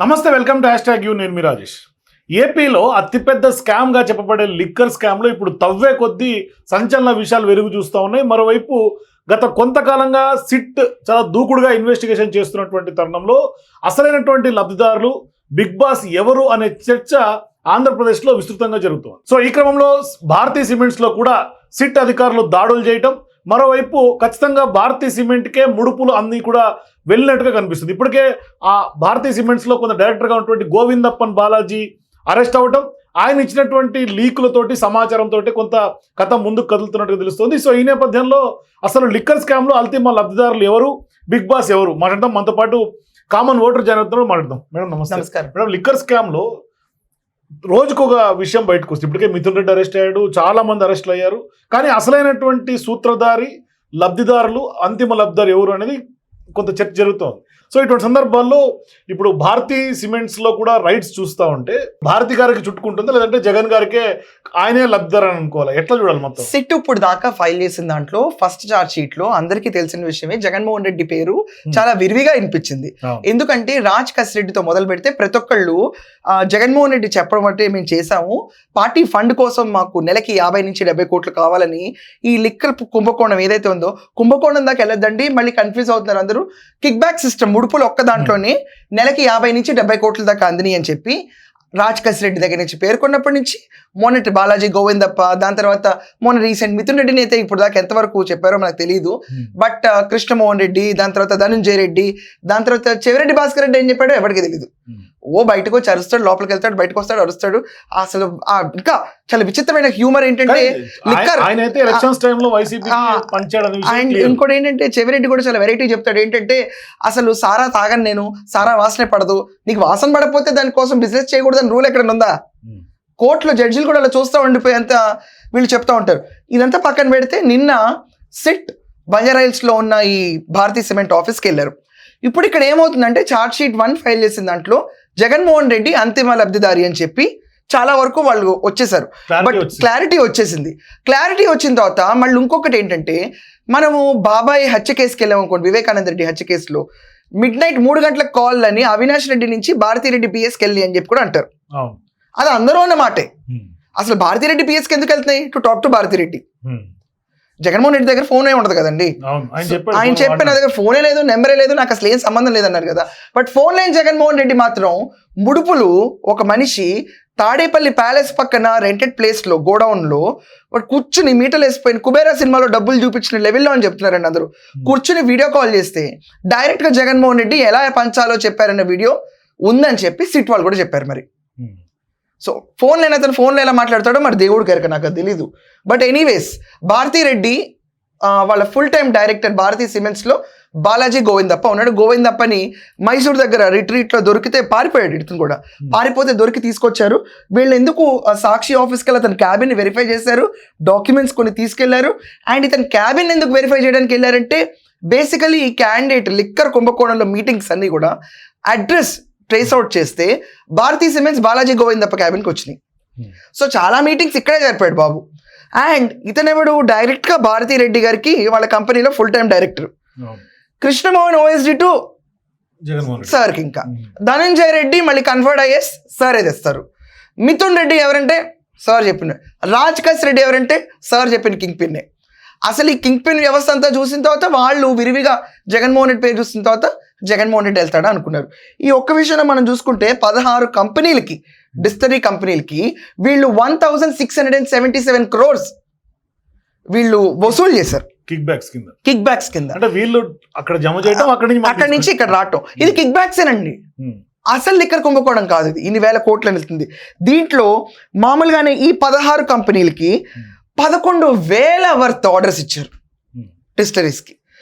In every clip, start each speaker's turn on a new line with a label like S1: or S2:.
S1: నమస్తే, welcome to #you. నేను మీ రాజేష్. ఏపీలో అతిపెద్ద స్కామ్గా చెప్పబడే లిక్కర్ స్కామ్లో ఇప్పుడు తవ్వే కొద్దీ సంచలన విషయాలు వెలుగు చూస్తూ ఉన్నాయి. మరోవైపు గత కొంతకాలంగా సిట్ చాలా దూకుడుగా ఇన్వెస్టిగేషన్ చేస్తున్నటువంటి తరుణంలో అసలైనటువంటి లబ్ధిదారులు బిగ్ బాస్ ఎవరు అనే చర్చ ఆంధ్రప్రదేశ్లో విస్తృతంగా జరుగుతుంది. సో ఈ క్రమంలో భారతీ సిమెంట్స్లో కూడా సిట్ అధికారులు దాడులు చేయటం, మరోవైపు ఖచ్చితంగా భారతీ సిమెంట్కే ముడుపులు అన్నీ కూడా వెళ్ళినట్టుగా కనిపిస్తుంది. ఇప్పటికే ఆ భారతీ సిమెంట్స్లో కొంత డైరెక్టర్గా ఉన్నటువంటి గోవిందప్పన్ బాలాజీ అరెస్ట్ అవ్వటం, ఆయన ఇచ్చినటువంటి లీకులతోటి సమాచారంతో కొంత కథ ముందుకు కదులుతున్నట్టుగా తెలుస్తుంది. సో ఈ నేపథ్యంలో అసలు లిక్కర్ స్కామ్లో అంతిమ లబ్ధిదారులు ఎవరు, బిగ్ బాస్ ఎవరు మాట్లాడదాం. మనతో పాటు కామన్ ఓటర్ జనరల్ మాట్లాడదాం. మేడం నమస్తే.
S2: నమస్కారం
S1: మేడం, లిక్కర్ స్కామ్లో రోజుకు ఒక విషయం బయటకు వస్తుంది. ఇప్పటికే మిథున్ రెడ్డి అరెస్ట్ అయ్యాడు, చాలా మంది అరెస్టులు అయ్యారు. కానీ అసలైనటువంటి సూత్రధారి, లబ్ధిదారులు, అంతిమ లబ్ధిదారు ఎవరు అనేది కొంత చర్చ జరుగుతోంది. సో ఇటువంటి సందర్భాల్లో ఇప్పుడు భారతీ సిమెంట్స్లో కూడా రైట్స్ చూస్తూ ఉంటే భారతి గారికి చుట్టుకుంటుందా, లేదంటే జగన్ గారికే ఆయనే లబ్ధిదారు అని అనుకోవాలి? ఎట్లా చూడాలి మొత్తం?
S2: సిట్ ఇప్పుడు దాకా ఫైల్ చేసిన దాంట్లో ఫస్ట్ చార్జ్ షీట్ లో అందరికీ తెలిసిన విషయమే జగన్మోహన్ రెడ్డి పేరు చాలా విరివిగా వినిపించింది. ఎందుకంటే రాజ్ కసిరెడ్డితో మొదలు పెడితే ప్రతి ఒక్కళ్ళు జగన్మోహన్ రెడ్డి చెప్పడం అంటే మేము చేసాము, పార్టీ ఫండ్ కోసం మాకు నెలకి 50 నుంచి 70 కోట్లు కావాలని. ఈ లిక్కర్ కుంభకోణం ఏదైతే ఉందో కుంభకోణం దాకా వెళ్ళొద్దండి, మళ్ళీ కన్ఫ్యూజ్ అవుతున్నారు అందరూ. కిక్ బ్యాక్ సిస్టమ్ ముడుపులు ఒక్క దాంట్లోనే నెలకి 50 నుంచి 70 కోట్ల దాకా అందిని అని చెప్పి రాజ్ కసిరెడ్డి దగ్గర నుంచి పేర్కొన్నప్పటి నుంచి మొన్నటి బాలాజీ గోవిందప్ప, దాని తర్వాత మొన్న రీసెంట్ మిథున్ రెడ్డిని అయితే ఇప్పుడు దాకా ఎంతవరకు చెప్పారో మనకు తెలియదు. బట్ కృష్ణమోహన్ రెడ్డి, దాని తర్వాత ధనుంజయ రెడ్డి, దాని తర్వాత చెవిరెడ్డి భాస్కర్ రెడ్డి ఏం చెప్పాడో ఎవరికి తెలియదు. ఓ బయటకు వచ్చి అరుస్తాడు, లోపలికి వెళ్తాడు, బయటకు వస్తాడు, అరుస్తాడు. అసలు ఇంకా చాలా విచిత్రమైన హ్యూమర్ ఏంటంటే లిక్కర్. అండ్ ఇంకోటి ఏంటంటే చెవిరెడ్డి కూడా చాలా వెరైటీ చెప్తాడు. ఏంటంటే అసలు సారా తాగను నేను, సారా వాసనే పడదు, నీకు వాసన పడకపోతే దానికోసం బిజినెస్ చేయకూడదని రూల్ ఎక్కడ ఉందా? కోర్టులో జడ్జిలు కూడా అలా చూస్తూ ఉండిపోయేంత వీళ్ళు చెప్తా ఉంటారు. ఇదంతా పక్కన పెడితే నిన్న సిట్ బంజారాహిల్స్లో ఉన్న ఈ భారతీ సిమెంట్ ఆఫీస్కి వెళ్ళారు. ఇప్పుడు ఇక్కడ ఏమవుతుందంటే ఛార్జ్ షీట్ 1 ఫైల్ చేసిన దాంట్లో జగన్మోహన్ రెడ్డి అంతిమ లబ్ధిదారి అని చెప్పి చాలా వరకు వాళ్ళు వచ్చేసారు. బట్ క్లారిటీ వచ్చేసింది. క్లారిటీ వచ్చిన తర్వాత మళ్ళీ ఇంకొకటి ఏంటంటే, మనము బాబాయ్ హత్య కేసుకి వెళ్ళాము అనుకోండి, వివేకానంద రెడ్డి హత్య కేసులో మిడ్-నైట్ 3 గంటలకు కాల్ అని అవినాష్ రెడ్డి నుంచి భారతీరెడ్డి పిఎస్కి వెళ్ళి అని చెప్పి కూడా అంటారు. అది అందరూ అన్న మాటే. అసలు భారతీరెడ్డి పిఎస్కి ఎందుకు వెళ్తున్నాయి? To talk to Bharathi Reddy. Jaganmohan Reddy దగ్గర ఫోనే ఉండదు కదండి. ఆయన చెప్పిన నా దగ్గర ఫోనే లేదు, నెంబరే లేదు, నాకు అసలు ఏం సంబంధం లేదన్నారు కదా. But phone line Jaganmohan Reddy మాత్రం ముడుపులు ఒక మనిషి తాడేపల్లి ప్యాలెస్ పక్కన రెంటెడ్ ప్లేస్లో గోడౌన్లో కూర్చుని మీటలు వేసిపోయిన కుబేరా సినిమాలో డబ్బులు చూపించిన లెవెల్లో అని చెప్తున్నారండి అందరూ. కూర్చుని వీడియో కాల్ చేస్తే డైరెక్ట్గా జగన్మోహన్ రెడ్డి ఎలా పంచాలో చెప్పారన్న వీడియో ఉందని చెప్పి సిట్ వాళ్ళు కూడా చెప్పారు. మరి సో ఫోన్ లైన్ అతను ఫోన్లో ఎలా మాట్లాడతాడో మరి దేవుడు కనుక నాకు తెలీదు. బట్ ఎనీవేస్ భారతీ రెడ్డి వాళ్ళ ఫుల్ టైం డైరెక్టర్ భారతీ సిమెంట్స్లో బాలాజీ గోవిందప్ప ఉన్నాడు. గోవిందప్పని మైసూర్ దగ్గర రిట్రీట్లో దొరికితే పారిపోయాడు. ఇతను కూడా పారిపోతే దొరికి తీసుకొచ్చారు. వీళ్ళు ఎందుకు సాక్షి ఆఫీస్కి వెళ్ళి అతని క్యాబిన్ వెరిఫై చేశారు, డాక్యుమెంట్స్ కొన్ని తీసుకెళ్లారు. అండ్ ఇతని క్యాబిన్ ఎందుకు వెరిఫై చేయడానికి వెళ్ళారంటే, బేసికలీ ఈ క్యాండిడేట్ లిక్కర్ కుంభకోణంలో మీటింగ్స్ అన్ని కూడా అడ్రస్ ట్రేస్ అవుట్ చేస్తే భారతీ సిమెంట్స్ బాలాజీ గోవిందప్ప క్యాబిన్కి వచ్చినాయి. సో చాలా మీటింగ్స్ ఇక్కడే జరిపాడు బాబు. అండ్ ఇతనెవడు డైరెక్ట్గా భారతీ రెడ్డి గారికి వాళ్ళ కంపెనీలో full time director. Krishnamohan OSD to సార్కి, ఇంకా ధనంజయ రెడ్డి మళ్ళీ కన్ఫర్డ్ ఐఎస్ సార్ తెస్తారు. మిథున్ రెడ్డి ఎవరంటే సార్ చెప్పిన, రాజ్ కస్ రెడ్డి ఎవరంటే సార్ చెప్పిన కింగ్ పిన్నే. అసలు ఈ కింగ్ పిన్ వ్యవస్థ అంతా చూసిన తర్వాత వాళ్ళు విరివిగా జగన్మోహన్ రెడ్డి పేరు చూసిన తర్వాత జగన్మోహన్ రెడ్డి వెళ్తాడా అనుకున్నారు. ఈ ఒక్క విషయంలో మనం చూసుకుంటే 16 కంపెనీలకి, డిస్టరీ కంపెనీలకి వీళ్ళు 1677 crores వీళ్ళు వసూలు చేశారు
S1: కిక్ బ్యాక్స్ కింద. అంటే వీళ్ళు అక్కడ జమ చేయడం,
S2: అక్కడి నుంచి ఇక్కడ రావటం, ఇది కిక్ బ్యాక్స్ ఏనండి. అసలు లిక్కర్ కుంభకోణం కాదు ఇది. ఇన్ని వేల కోట్లు వెళ్తుంది. దీంట్లో మామూలుగానే ఈ 16 కంపెనీలకి 11,000 వర్త్ ఆర్డర్స్ ఇచ్చారు డిస్టరీస్కి.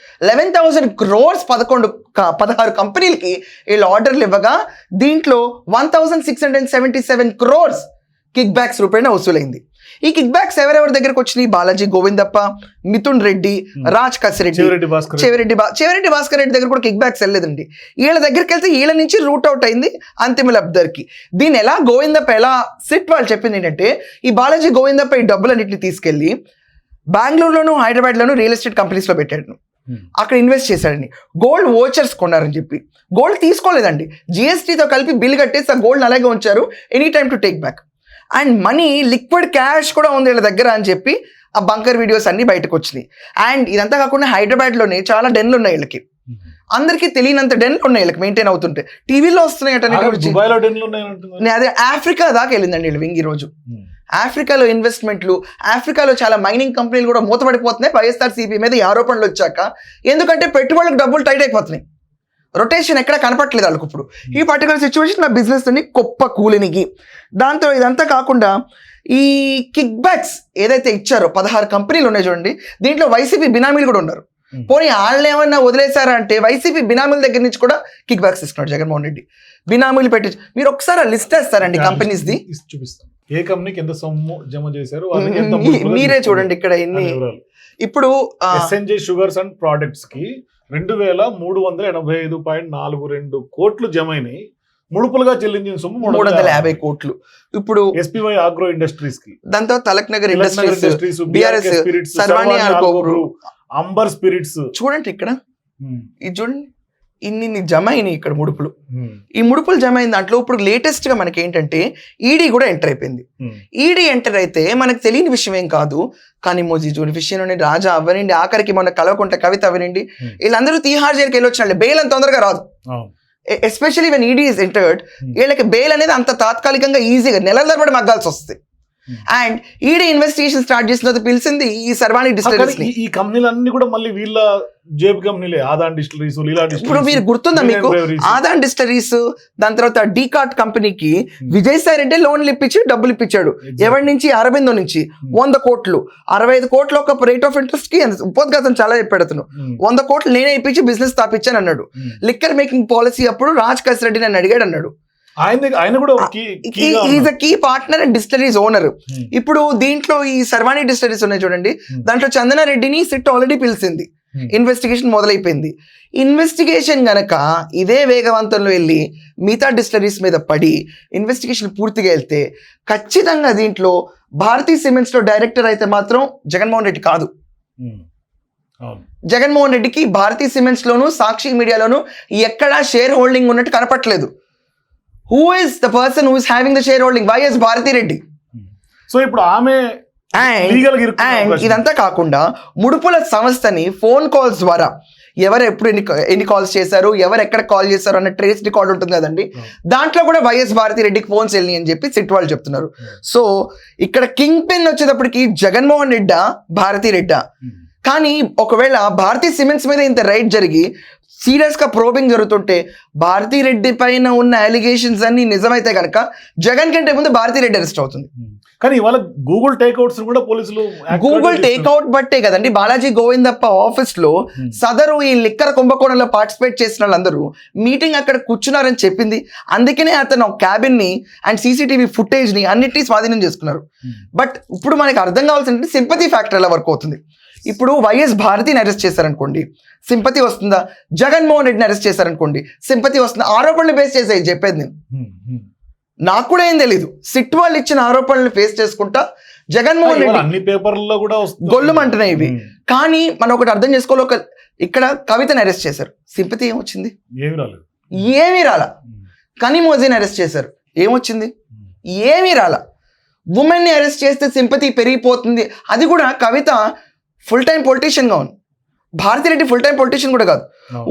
S2: 11,000 crores 16 కంపెనీలకి వీళ్ళు ఆర్డర్లు ఇవ్వగా దీంట్లో 1677 crores కిక్ బ్యాక్స్ రూపేణ వసూలైంది. ఈ కిక్ బ్యాక్స్ ఎవరెవరి దగ్గరకు వచ్చినాయి? బాలాజీ గోవిందప్ప, మిథున్ రెడ్డి, రాజ్ కసిరెడ్డి, చెవిరెడ్డి భాస్కర్ రెడ్డి దగ్గర కూడా కిక్ బ్యాక్స్ వెళ్ళలేదండి. వీళ్ళ దగ్గరికి వెళ్తే వీళ్ళ నుంచి రూట్ అవుట్ అయింది అంతిమ లబ్ధిదారికి. దీన్ని ఎలా గోవిందప్ప ఎలా సిట్ వాళ్ళు చెప్పింది ఏంటంటే, ఈ బాలాజీ గోవిందప్ప ఈ డబ్బులన్నింటినీ తీసుకెళ్ళి బెంగళూరులోను హైదరాబాద్లోను రియల్ ఎస్టేట్ కంపెనీస్లో పెట్టాడు. అక్కడ ఇన్వెస్ట్ చేశాడండి. గోల్డ్ వోచర్స్ కొన్నారని చెప్పి గోల్డ్ తీసుకోలేదండి, జిఎస్టీతో కలిపి బిల్ కట్టేసి ఆ గోల్డ్ అలాగే ఉంచారు, any time to take back. And money liquid cash కూడా ఉంది వీళ్ళ దగ్గర అని చెప్పి ఆ బంకర్ వీడియోస్ అన్ని బయటకు వచ్చినాయి. అండ్ ఇదంతా కాకుండా హైదరాబాద్లోనే చాలా డెన్లు ఉన్నాయి వీళ్ళకి, అందరికీ తెలియనంత డెన్లు ఉన్నాయి వీళ్ళకి మెయింటైన్ అవుతుంటే, టీవీలో వస్తున్నాయి. అదే ఆఫ్రికా దాకా వెళ్ళిందండి వీళ్ళు వింగ్ ఈ రోజు. ఆఫ్రికాలో ఇన్వెస్ట్మెంట్లు, ఆఫ్రికాలో చాలా మైనింగ్ కంపెనీలు కూడా మూతపడిపోతున్నాయి వైఎస్ఆర్సీపీ మీద ఈ ఆరోపణలు వచ్చాక. ఎందుకంటే పెట్టుబడులకు డబ్బులు టైట్ అయిపోతున్నాయి, రొటేషన్ ఎక్కడ కనపట్లేదు వాళ్ళకి. ఇప్పుడు ఈ పర్టికులర్ సిచ్యువేషన్ నా బిజినెస్ నుండి గొప్ప కూలినికి. దాంతో ఇదంతా కాకుండా ఈ కిక్ బ్యాక్స్ ఏదైతే ఇచ్చారో 16 కంపెనీలు ఉన్నాయి చూడండి, దీంట్లో వైసీపీ బినామీలు కూడా ఉన్నారు. పోనీ వాళ్ళని ఏమన్నా వదిలేశారా అంటే వైసీపీ బినామీల దగ్గర నుంచి కూడా కిక్ బ్యాక్స్ ఇస్తున్నాడు జగన్మోహన్ రెడ్డి. బినామీలు పెట్టి మీరు ఒకసారి లిస్ట్ వేస్తారండి కంపెనీస్ ది,
S1: చూపిస్తాం ఏ కంపెనీకి ఎంత సొమ్ము జమ చేశారు
S2: మీరే చూడండి ఇక్కడ ఎన్ని. ఇప్పుడు
S1: ఎస్ఎన్జే షుగర్స్ అండ్ ప్రొడక్ట్స్ కి 2385.42 కోట్లు జమైనాయి, ముడుపులుగా చెల్లించిన సొమ్ము
S2: 350 కోట్లు. ఇప్పుడు
S1: ఎస్పీవై ఆగ్రో ఇండస్ట్రీస్ కి,
S2: దాంతో తలక్ నగర్ ఇండస్ట్రీస్, బిఆర్ఎస్, సర్వాణి ఆల్కో,
S1: అంబర్ స్పిరిట్స్.
S2: చూడండి ఇక్కడ ఇది చూడండి, ఇన్ని జమ అయినాయి ఇక్కడ ముడుపులు. ఈ ముడుపులు జమ అయిన దాంట్లో ఇప్పుడు లేటెస్ట్ గా మనకి ఏంటంటే ఈడీ కూడా ఎంటర్ అయిపోయింది. ఈడీ ఎంటర్ అయితే మనకు తెలియని విషయం ఏం కాదు, కానీ మోజీ విషయం రాజా అవ్వనండి, ఆఖరికి మొన్న కలవకుంట కవిత అవ్వనండి, వీళ్ళందరూ తీహార్ జైలుకి వెళ్ళి వచ్చిన బెయిల్ అంత తొందరగా రాదు. Especially when ED is entered, వీళ్ళకి బెయిల్ అనేది అంత తాత్కాలికంగా ఈజీగా నెలల తరబడి మగ్గాల్సి వస్తుంది. అండ్ ఈడీ ఇన్వెస్టిగేషన్ స్టార్ట్ చేసిన తర్వాత పిలిచింది ఈ సర్వాణి డిస్టిలరీస్.
S1: ఈ కంపెనీలన్నీ కూడా మళ్ళీ వీళ్ళ జేబు కంపెనీలే, ఆదాన్ డిస్టిలరీస్, లీలా డిస్టిలరీస్.
S2: ఇప్పుడు మీరు గుర్తుందా మీకు, ఆదాన్ డిస్టిలరీస్, దాని తర్వాత డీకాట్ కంపెనీకి విజయసాయి రెడ్డి లోన్లు ఇప్పించి డబ్బులు ఇప్పించాడు. ఎవరి నుంచి? అరబిందో నుంచి 100 కోట్లు, 65 కోట్లు ఒక రేట్ ఆఫ్ ఇంట్రెస్ట్ కి ఉపోద్ఘాతం చాలా చెప్పాడుతను. 100 కోట్లు నేనే ఇప్పించి బిజినెస్ స్థాపించాను అన్నాడు. లిక్కర్ మేకింగ్ పాలసీ అప్పుడు రాజ్ కస్ రెడ్డి నన్ను అడిగాడు అన్నాడు.
S1: ఆయన కూడా
S2: is a key partner and distilleries owner. ఇప్పుడు దీంట్లో ఈ సర్వాణి డిస్టిలరీస్ ఉన్నాయి చూడండి, దాంట్లో చందనారెడ్డిని సిట్ ఆల్రెడీ పిలిచింది, ఇన్వెస్టిగేషన్ మొదలైపోయింది. ఇన్వెస్టిగేషన్ గనక ఇదే వేగవంతంలో వెళ్ళి మిగతా డిస్టిలరీస్ మీద పడి ఇన్వెస్టిగేషన్ పూర్తిగా వెళ్తే ఖచ్చితంగా దీంట్లో భారతీ సిమెంట్స్ లో డైరెక్టర్ అయితే మాత్రం జగన్మోహన్ రెడ్డి కాదు. జగన్మోహన్ రెడ్డికి భారతీ సిమెంట్స్ లోను సాక్షి మీడియాలోను ఎక్కడా షేర్ హోల్డింగ్ ఉన్నట్టు కనపట్లేదు. Who is the person who is having the shareholding? Why is Bharati Reddy?
S1: So ఇప్పుడు ఆమె
S2: ఇదంతా కాకుండా ముడుపుల సంస్థని ఫోన్ కాల్స్ ద్వారా ఎవరు ఎప్పుడు ఎన్ని కాల్స్ చేశారు, ఎవరు ఎక్కడ కాల్ చేశారు అన్న ట్రేస్ రికార్డ్ ఉంటుంది కదండి, దాంట్లో కూడా వైఎస్ భారతి రెడ్డికి ఫోన్స్ వెళ్ళి అని చెప్పి సిట్ వాళ్ళు చెప్తున్నారు. సో ఇక్కడ కింగ్ పిన్ వచ్చేటప్పటికి జగన్మోహన్ రెడ్డా, భారతి రెడ్డా. కానీ ఒకవేళ భారతీ సిమెంట్స్ మీద ఇంత రైడ్ జరిగి సీరియస్ గా ప్రోబింగ్ జరుగుతుంటే భారతీ రెడ్డి పైన ఉన్న అలిగేషన్స్ అన్ని నిజమైతే కనుక జగన్ కంటే ముందు భారతీ రెడ్డి అరెస్ట్ అవుతుంది.
S1: కానీ ఇవాళ గూగుల్ టేక్అవుట్స్ కూడా పోలీసులు
S2: గూగుల్ టేక్అవుట్ బట్టే కదండి బాలాజీ గోవిందప్ప ఆఫీస్ లో సదరు ఈ లిక్కర్ కుంభకోణంలో పార్టిసిపేట్ చేసిన వాళ్ళందరూ మీటింగ్ అక్కడ కూర్చున్నారని చెప్పింది. అందుకనే అతను క్యాబిన్ ని అండ్ సీసీటీవీ ఫుటేజ్ ని అన్నిటినీ స్వాధీనం చేసుకున్నారు. బట్ ఇప్పుడు మనకి అర్థం కావాల్సిందంటే సింపతి ఫ్యాక్టర్ ఎలా వర్క్ అవుతుంది. ఇప్పుడు వైఎస్ భారతిని అరెస్ట్ చేశారనుకోండి, సింపతి వస్తుందా? జగన్మోహన్ రెడ్డిని అరెస్ట్ చేశారనుకోండి, సింపతి వస్తుందా? ఆరోపణలు బేస్ చేసాయి చెప్పేది నేను, నాకు కూడా ఏం తెలీదు. సిట్ వాళ్ళు ఇచ్చిన ఆరోపణలు ఫేస్ చేసుకుంటా జగన్మోహన్ రెడ్డి
S1: అన్ని పేపర్లలో కూడా
S2: గొల్లుమంటున్నాయి ఇవి. కానీ మనం ఒకటి అర్థం చేసుకోవాలి, ఒక ఇక్కడ కవితని అరెస్ట్ చేశారు, సింపతి ఏమొచ్చింది? ఏమీ రాలా. కనిమోజీని అరెస్ట్ చేశారు, ఏమొచ్చింది? ఏమీ రాలా. ఉమెన్ ని అరెస్ట్ చేస్తే సింపతి పెరిగిపోతుంది. అది కూడా కవిత ఫుల్ టైం పొలిటీషియన్ గా ఉంది, భారతిరెడ్డి ఫుల్ టైం పొలిటీషియన్ కూడా కాదు.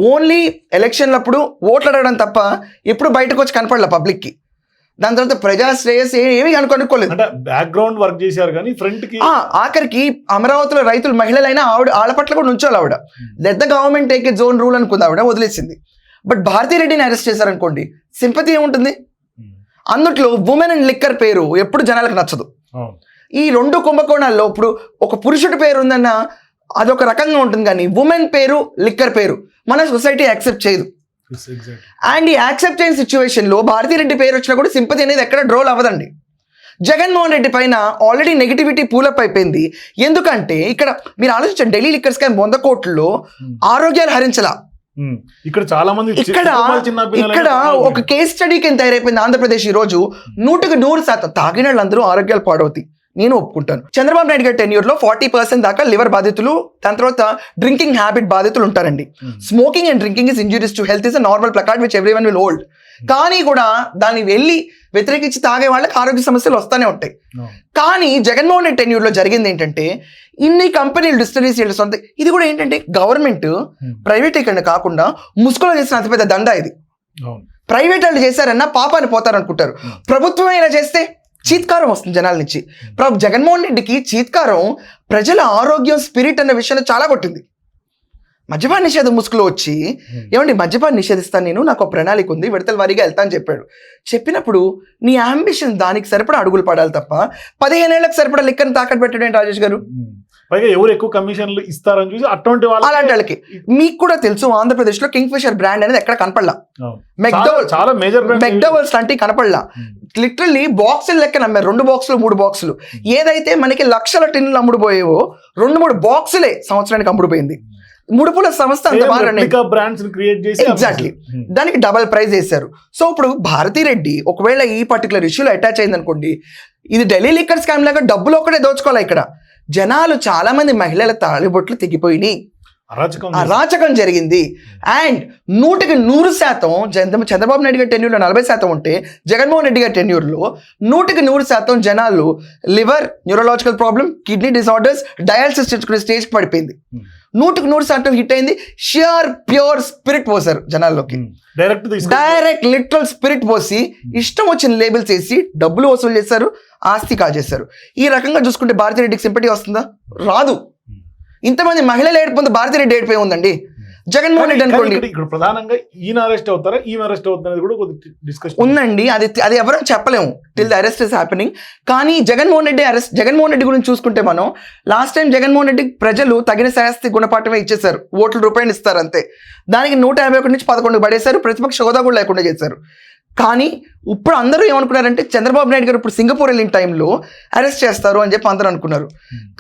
S2: ఓన్లీ ఎలక్షన్లప్పుడు ఓట్లు అడగడం తప్ప ఎప్పుడు బయటకు వచ్చి కనపడలే పబ్లిక్ కి. దాని తర్వాత ప్రజా శ్రేయస్ ఏమీ కనుక్కోలేదు.
S1: బ్యాక్గ్రౌండ్ వర్క్ చేశారు కానీ ఫ్రంట్ కి
S2: ఆఖరికి అమరావతిలో రైతులు మహిళలైనా ఆవిడ పట్ల కూడా నుంచోవాలి. ఆవిడ let the government take a zone rule అనుకుంది, ఆవిడ వదిలేసింది. బట్ భారతిరెడ్డిని అరెస్ట్ చేశారనుకోండి, సింపతి ఏముంటుంది? అందుట్లో ఉమెన్ అండ్ లిక్కర్ పేరు ఎప్పుడు జనాలకు నచ్చదు. ఈ 2 కుంభకోణాల్లో ఇప్పుడు ఒక పురుషుడి పేరు ఉందన్న అదొక రకంగా ఉంటుంది, కానీ ఉమెన్ పేరు లిక్కర్ పేరు మన సొసైటీ యాక్సెప్ట్ చేయదు. అండ్ ఈ యాక్సెప్ట్ చేయని సిచ్యువేషన్ లో భారతిరెడ్డి పేరు వచ్చినా కూడా సింపతి అనేది ఎక్కడ డ్రోల్ అవ్వదండి. జగన్మోహన్ రెడ్డి పైన ఆల్రెడీ నెగిటివిటీ పూలప్ అయిపోయింది. ఎందుకంటే ఇక్కడ మీరు ఆలోచించండి, ఢిల్లీ లిక్కర్ స్కామ్ 100 కోట్లలో ఆరోగ్యాలు హరించలా.
S1: ఇక్కడ చాలా మంది
S2: ఇక్కడ ఒక కేస్ స్టడీ కింద తయారైపోయింది ఆంధ్రప్రదేశ్. ఈ రోజు 100% తాగిన వాళ్ళందరూ ఆరోగ్యాలు పాడవుతాయి. నేను ఒప్పుకుంటాను. చంద్రబాబు నాయుడు గారి టెన్యూర్ లో 40% దాకా లివర్ బాధితులు, దాని తర్వాత డ్రింకింగ్ హ్యాబిట్ బాధితులు ఉంటారండి. Smoking and drinking is injurious to health is a normal placard which everyone will hold. కానీ కూడా దాన్ని వెళ్ళి వ్యతిరేకించి తాగే వాళ్ళకి ఆరోగ్య సమస్యలు వస్తూనే ఉంటాయి. కానీ జగన్మోహన్ రెడ్డి టెన్యూర్ లో జరిగింది ఏంటంటే ఇన్ని కంపెనీలు డిస్టరీస్ సొంత, ఇది కూడా ఏంటంటే గవర్నమెంట్ ప్రైవేటీకరణ కాకుండా ముసుగులో చేసిన అతిపెద్ద దండ ఇది. ప్రైవేట్ వాళ్ళు చేశారన్నా పాపాన్ని పోతారనుకుంటారు, ప్రభుత్వం ఇలా చేస్తే చీత్కారం వస్తుంది జనాల నుంచి. జగన్మోహన్ రెడ్డికి చీత్కారం ప్రజల ఆరోగ్యం, స్పిరిట్ అన్న విషయంలో చాలా కొట్టింది. మద్యపాన నిషేధం ముసుగులో వచ్చి ఏమండి మద్యపాన్ని నిషేధిస్తాను నేను, నాకు ఒక ప్రణాళిక ఉంది, విడతల వారీగా వెళ్తా అని చెప్పాడు. చెప్పినప్పుడు నీ అంబిషన్ దానికి సరిపడా అడుగులు పడాలి తప్ప 15 ఏళ్లకు సరిపడా లిక్కర్ని తాకట్టు పెట్టడం రాజేష్ గారు.
S1: పైగా ఎవరు ఎక్కువ కమిషన్లు ఇస్తారని చూసి అటువంటి
S2: అలాంటి వాళ్ళకి. మీకు కూడా తెలుసు ఆంధ్రప్రదేశ్ లో కింగ్ ఫిషర్ బ్రాండ్ అనేది ఎక్కడ కనపడలా,
S1: చాలా మేజర్
S2: మెక్డోవల్స్ లాంటి కనపడలా. లిటరల్లీ బాక్సులు లెక్క నమ్మారు, 2 బాక్సులు 3 బాక్సులు. ఏదైతే మనకి లక్షల టిన్నులు అమ్ముడుపోయేవో 2-3 బాక్సులే సంవత్సరానికి అమ్ముడుపోయింది. ముడుపుల సంస్థ అంత ఎగ్జాక్ట్లీ దానికి డబల్ ప్రైజ్ వేశారు. సో ఇప్పుడు భారతిరెడ్డి ఒకవేళ ఈ పర్టికులర్ ఇష్యూలో అటాచ్ అయింది అనుకోండి, ఇది ఢిల్లీ లిక్కర్ స్కామ్ లాగా డబ్బులు ఒక్కడే దోచుకోవాలి. ఇక్కడ జనాలు చాలా మంది మహిళల తాళిబొట్లు తెగిపోయినాయి, అరాచకం జరిగింది. అండ్ 100% చంద్రబాబు నాయుడు గారి టెన్యూర్లో 40% ఉంటే జగన్మోహన్ రెడ్డి గారి టెన్యూర్లో 100% జనాలు liver, neurological problem, kidney disorders, dialysis స్టేజ్కి పడిపోయింది. 100% హిట్ అయింది. షియర్ ప్యూర్ స్పిరిట్ పోసారు జనాల్లోకి, డైరెక్ట్ లిటరల్ స్పిరిట్ పోసి ఇష్టం వచ్చిన లేబుల్స్ వేసి డబ్బులు వసూలు చేశారు, ఆస్తి కాజేశారు. ఈ రకంగా చూసుకుంటే భారతిరెడ్డికి సింపతి వస్తుందా? రాదు. ఇంతమంది మహిళలు ఏడిపోతే భారతిరెడ్డి ఏడిపోయి ఉందండి. జగన్మోహన్ రెడ్డి అనుకోండి
S1: ఇక్కడ ప్రధానంగా ఈయన అరెస్ట్ అవుతారా, ఈమె అరెస్ట్ అవుతారనేది కూడా కొద్దిగా డిస్కషన్
S2: ఉందండి. అది ఎవరో చెప్పలేము till the arrest is happening. కానీ జగన్మోహన్ రెడ్డి గురించి చూసుకుంటే మనం లాస్ట్ టైం జగన్మోహన్ రెడ్డి ప్రజలు తగిన శాస్తి గుణపాఠమే ఇచ్చేశారు, ఓట్ల రూపాయలు ఇస్తారు అంతే. దానికి 151 నుంచి 11 పడేశారు, ప్రతిపక్ష హోదా కూడా లేకుండా చేశారు. కానీ ఇప్పుడు అందరూ ఏమనుకున్నారంటే చంద్రబాబు నాయుడు గారు ఇప్పుడు సింగపూర్ వెళ్ళిన టైంలో అరెస్ట్ చేస్తారు అని చెప్పి అందరూ అనుకున్నారు.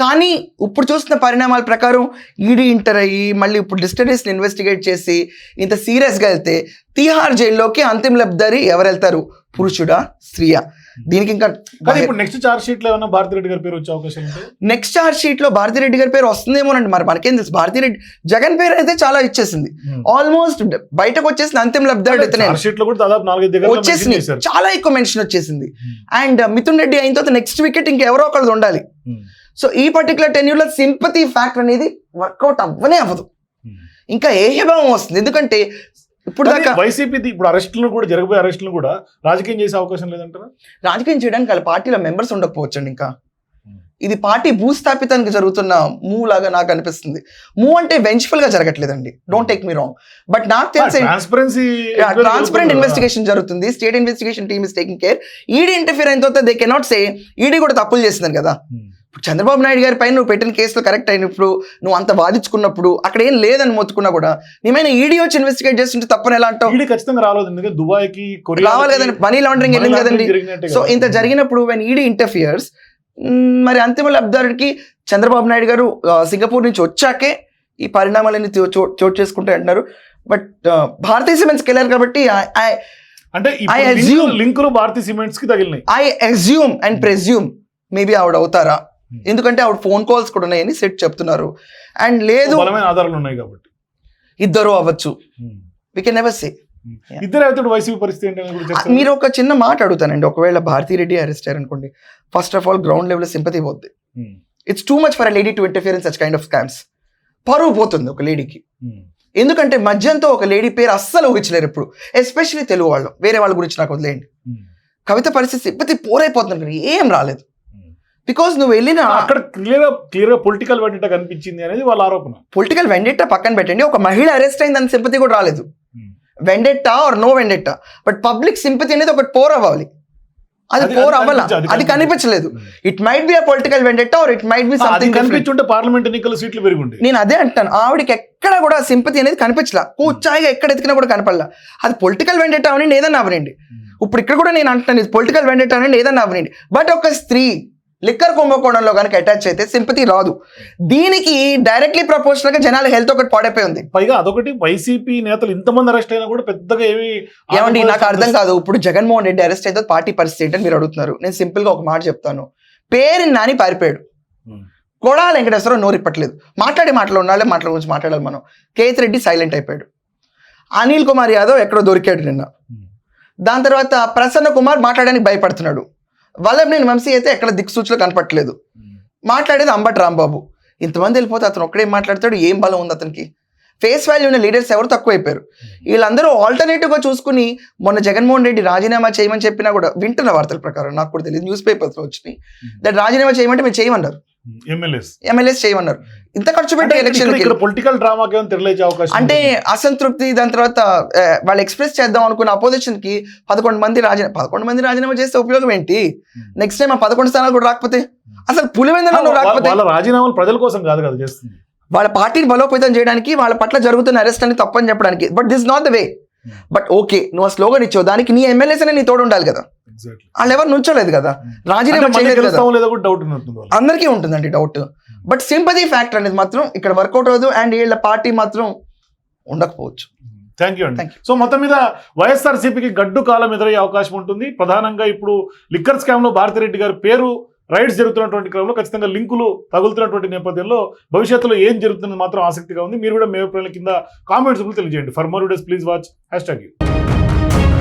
S2: కానీ ఇప్పుడు చూస్తున్న పరిణామాల ప్రకారం ఈడీ ఇంటర్ అయ్యి మళ్ళీ ఇప్పుడు డిస్టరీస్ని ఇన్వెస్టిగేట్ చేసి ఇంత సీరియస్గా వెళ్తే తిహార్ జైల్లోకి అంతిమ లబ్ధారి ఎవరు వెళ్తారు, పురుషుడా స్త్రీయా? దీనికి ఇంకా
S1: నెక్స్ట్ చార్జ్ షీట్ లో ఏమన్నా భారతిరెడ్డి గారి పేరు వచ్చే అవకాశం ఉంది.
S2: నెక్స్ట్ చార్జ్ షీట్ లో భారతిరెడ్డి గారి పేరు వస్తుందేమోనండి, మరి మనకేం తెలుసు. భారతిరెడ్డి జగన్ పేరు అయితే చాలా ఇచ్చేసింది, ఆల్మోస్ట్ బయటకు వచ్చేసింది. అంతిమ లబ్ధాడు వచ్చేసింది, చాలా ఎక్కువ మెన్షన్ వచ్చేసింది. అండ్ మిథున్ రెడ్డి అయిన తర్వాత నెక్స్ట్ వికెట్ ఇంకెవరో ఒకళ్ళు ఉండాలి. సో ఈ పర్టికులర్ టెన్యూర్ లో సింపతి ఫ్యాక్టర్ అనేది వర్కౌట్ అవ్వనే అవ్వదు, ఇంకా ఏహభావం వస్తుంది. ఎందుకంటే ఇప్పుడు దాకా
S1: వైసీపీ ఇప్పుడు అరెస్టులను కూడా జరగబోయే అరెస్టులను కూడా రాజకీయం చేసే అవకాశం లేదంటారా?
S2: రాజకీయం చేయడానికి వాళ్ళ పార్టీలో మెంబర్స్ ఉండకపోవచ్చు అండి. ఇంకా ఇది పార్టీ భూస్థాపితానికి జరుగుతున్న మూవ్ లాగా నాకు అనిపిస్తుంది. మూవ్ అంటే వెంచ్ఫుల్ గా జరగట్లేదండి, don't take me wrong. But నాకు తెలిసి ట్రాన్స్పరెంట్ ఇన్వెస్టిగేషన్ జరుగుతుంది, state investigation team is taking care. ED interfere అయిన తర్వాత దే కెనాట్ సే ఈడీ కూడా తప్పులు చేసిందని కదా. చంద్రబాబు నాయుడు గారి పైన నువ్వు పెట్టిన కేసులు కరెక్ట్ అయినప్పుడు, నువ్వు అంత వాదించుకున్నప్పుడు, అక్కడ ఏం లేదని మొత్తుకున్నా కూడా నేమైనా ఈడీ వచ్చి ఇన్వెస్టిగేట్ చేస్తుంటే తప్పని ఎలా అంటావు?
S1: ఖచ్చితంగా రాలేదు, దుబాయ్కి
S2: రావాలి కదండి, మనీ లాండరింగ్ వెళ్ళింది కదండి. సో ఇంత జరిగినప్పుడు వెన్ ఈడీ ఇంటర్ఫియర్స్, మరి అంతిమ లబ్ధారుడికి చంద్రబాబు నాయుడు గారు సింగపూర్ నుంచి వచ్చాకే ఈ పరిణామాలన్నీ చోటు చేసుకుంటే అంటున్నారు. బట్ భారతీయ సిమెంట్స్కి వెళ్ళారు కాబట్టి
S1: అంటే లింకులు భారతీయ సిమెంట్స్ కి తగిలినాయి.
S2: I assume and presume maybe ఆవిడ అవుతారా, ఎందుకంటే ఆవిడ ఫోన్ కాల్స్ కూడా ఉన్నాయని సెట్ చెప్తున్నారు. అండ్ లేదు
S1: ఆధారాలు ఉన్నాయి కాబట్టి
S2: ఇద్దరు అవ్వచ్చు, వి కెన్ నెవర్ సే.
S1: ఇద్దరు వైసీపీ పరిస్థితి ఏంటి?
S2: మీరు ఒక చిన్న మాట అడుగుతానండి, ఒకవేళ భారతిరెడ్డి అరెస్ట్ అయ్యారు అనుకోండి, first of all ground level sympathy పోద్ది. It's too much for a lady to interfere in such kind of scams. పరువు పోతుంది ఒక లేడీకి. ఎందుకంటే మధ్యంతో ఒక లేడీ పేరు అస్సలు ఊహించలేరు ఇప్పుడు, ఎస్పెషల్లీ తెలుగు వాళ్ళు. వేరే వాళ్ళ గురించి నాకు వదిలేయండి. కవిత పరిస్థితి సింపతి పోరైపోతుంది, ఏం రాలేదు. బికాస్ నువ్వు వెళ్ళిన
S1: అక్కడ క్లియర్ గా పొలిటికల్ వెండెట్టా కనిపించింది అనేది వాళ్ళ ఆరోపణ.
S2: పొలిటికల్ వెండెట్టా పక్కన పెట్టండి, ఒక మహిళ అరెస్ట్ అయింది అని సింపతి కూడా రాలేదు. Vendetta or no vendetta, but public sympathy అనేది ఒకటి పోర్ అవ్వాలి. అది పోర్ అవ్వాల, అది కనిపించలేదు. It might be a political vendetta or it might be something
S1: కనిపించుంటే పార్లమెంట్ ఎన్నికల సీట్లు పెరుగుంటాయి.
S2: నేను అదే అంటాను, ఆవిడకి ఎక్కడ కూడా సింపతి అనేది కనిపించలా, కూర్చాయిగా ఎక్కడ ఎత్తికినా కూడా కనపడలా. అది పొలిటికల్ వెండెట్టా అవనండి, ఏదన్నా అవనండి. ఇప్పుడు ఇక్కడ కూడా నేను అంటున్నాను, ఇది పొలిటికల్ వెండెట్టా అవనండి, ఏదన్నా అవనండి. బట్ ఒక స్త్రీ లిక్కర్ కుంభకోణంలో కనుక అటాచ్ అయితే సింపతి రాదు. దీనికి డైరెక్ట్లీ ప్రపోర్షనల్ గా జనాల హెల్త్ ఒకటి పాడైపోయి ఉంది.
S1: పైగా అదొకటి, వైసీపీ నేతలు ఇంతమంది అరెస్ట్ అయినా కూడా పెద్దగా
S2: ఏమండి నాకు అర్థం కాదు. ఇప్పుడు జగన్మోహన్ రెడ్డి అరెస్ట్ అయితే పార్టీ పరిస్థితి ఏంటని మీరు అడుగుతున్నారు. నేను సింపుల్ గా ఒక మాట చెప్తాను, పేరు నాని పారిపోయాడు. కొడాల వెంకటేశ్వరరావు నోరిప్పట్లేదు. మాట్లాడే మాటలు ఉండాలి, మాటల గురించి మాట్లాడాలి మనం. కేత్ రెడ్డి సైలెంట్ అయిపోయాడు. అనిల్ కుమార్ యాదవ్ ఎక్కడో దొరికాడు నిన్న. దాని తర్వాత ప్రసన్న కుమార్ మాట్లాడడానికి భయపడుతున్నాడు. వల్లభనేని వంశీ అయితే ఎక్కడ దిక్సూచులు కనపట్లేదు. మాట్లాడేది అంబటి రాంబాబు. ఇంతమంది వెళ్ళిపోతే అతను ఒక్కడే మాట్లాడతాడు. ఏం బలం ఉంది అతనికి? ఫేస్ వాల్యూ ఉన్న లీడర్స్ ఎవరు తక్కువైపోయారు. వీళ్ళందరూ ఆల్టర్నేటివ్గా చూసుకుని మొన్న జగన్మోహన్ రెడ్డి రాజీనామా చేయమని చెప్పినా కూడా వింటున్న వార్తల ప్రకారం, నాకు కూడా తెలియదు, న్యూస్ పేపర్స్లో వచ్చినాయి, దట్ రాజీనామా చేయమంటే మీరు చేయమన్నారు. ఎమ్మెల్యేస్ చేయమన్నారు. ఇంత ఖర్చు పెట్టి ఎలక్షన్
S1: పొలిటికల్ డ్రామాకి తెరలేచే అవకాశం
S2: అంటే అసంతృప్తి. దాని తర్వాత వాళ్ళు ఎక్స్ప్రెస్ చేద్దాం అనుకున్న అపోజిషన్ కి 11 మంది రాజీనామా చేస్తే ఉపయోగం ఏంటి? నెక్స్ట్ టైం ఆ 11 స్థానాలు కూడా రాకపోతే అసలు పులివెందులో రాకపోతే
S1: రాజీనామాలు ప్రజల కోసం కాదు కదా చేస్తుంది,
S2: వాళ్ళ పార్టీని బలోపేతం చేయడానికి, వాళ్ళ పట్ల జరుగుతున్న అరెస్ట్ అని తప్పని చెప్పడానికి. But this not the way. But okay, నువ్వు ఆ స్లోగన్ ఇచ్చావు, దానికి నీ ఎమ్మెల్యేస్ నీ తోడు ఉండాలి కదా. వాళ్ళు ఎవరు నుంచోలేదు కదా, రాజీనామా చేయలేదు కదా. అందరికీ ఉంటుందండి డౌట్. బట్ సింపతి ఫ్యాక్టర్ అనేది మాత్రం ఇక్కడ వర్కౌట్ అవ్వదు. అండ్ వీళ్ళ పార్టీ మాత్రం ఉండకపోవచ్చు.
S1: థ్యాంక్ యూ అండి. సో మొత్తం మీద వైఎస్ఆర్సీపీకి గడ్డు కాలం ఎదురయ్యే అవకాశం ఉంటుంది. ప్రధానంగా ఇప్పుడు లిక్కర్ స్కామ్ లో భారతిరెడ్డి గారి పేరు రైడ్స్ జరుగుతున్నటువంటి క్రమంలో ఖచ్చితంగా లింకులు తగులుతున్నటువంటి నేపథ్యంలో భవిష్యత్తులో ఏం జరుగుతుందని మాత్రం ఆసక్తిగా ఉంది. మీరు కూడా మీ అభిప్రాయాల కింద కామెంట్స్ తెలియజేయండి. For more videos please watch #.